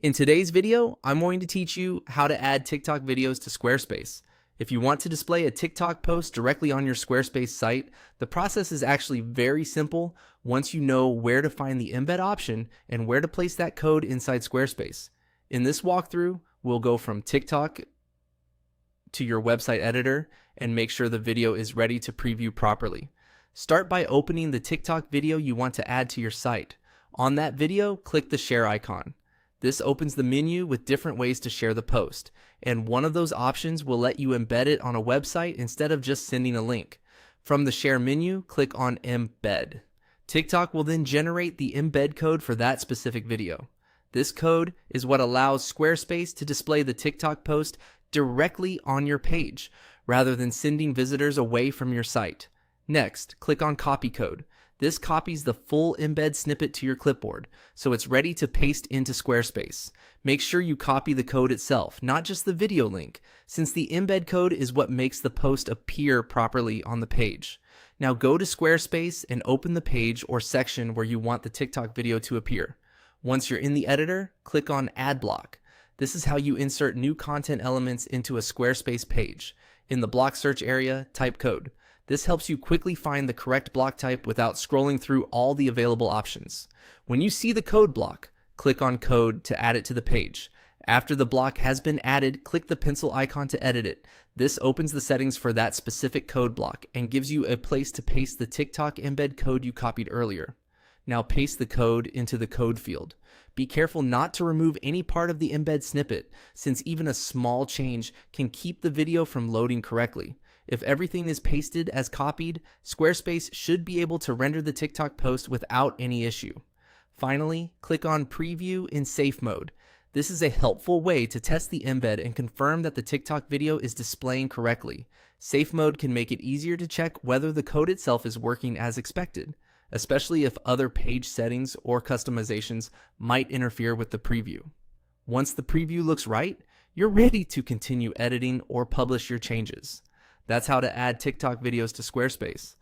In today's video, I'm going to teach you how to add TikTok videos to Squarespace. If you want to display a TikTok post directly on your Squarespace site, the process is actually very simple once you know where to find the embed option and where to place that code inside Squarespace. In this walkthrough, we'll go from TikTok to your website editor and make sure the video is ready to preview properly. Start by opening the TikTok video you want to add to your site. On that video, click the share icon. This opens the menu with different ways to share the post, and one of those options will let you embed it on a website instead of just sending a link. From the share menu, click on Embed. TikTok will then generate the embed code for that specific video. This code is what allows Squarespace to display the TikTok post directly on your page, rather than sending visitors away from your site. Next, click on Copy Code. This copies the full embed snippet to your clipboard, so it's ready to paste into Squarespace. Make sure you copy the code itself, not just the video link, since the embed code is what makes the post appear properly on the page. Now go to Squarespace and open the page or section where you want the TikTok video to appear. Once you're in the editor, click on Add Block. This is how you insert new content elements into a Squarespace page. In the block search area, type code. This helps you quickly find the correct block type without scrolling through all the available options. When you see the code block, click on Code to add it to the page. After the block has been added, click the pencil icon to edit it. This opens the settings for that specific code block and gives you a place to paste the TikTok embed code you copied earlier. Now paste the code into the code field. Be careful not to remove any part of the embed snippet, since even a small change can keep the video from loading correctly. If everything is pasted as copied, Squarespace should be able to render the TikTok post without any issue. Finally, click on Preview in Safe Mode. This is a helpful way to test the embed and confirm that the TikTok video is displaying correctly. Safe Mode can make it easier to check whether the code itself is working as expected, especially if other page settings or customizations might interfere with the preview. Once the preview looks right, you're ready to continue editing or publish your changes. That's how to add TikTok videos to Squarespace.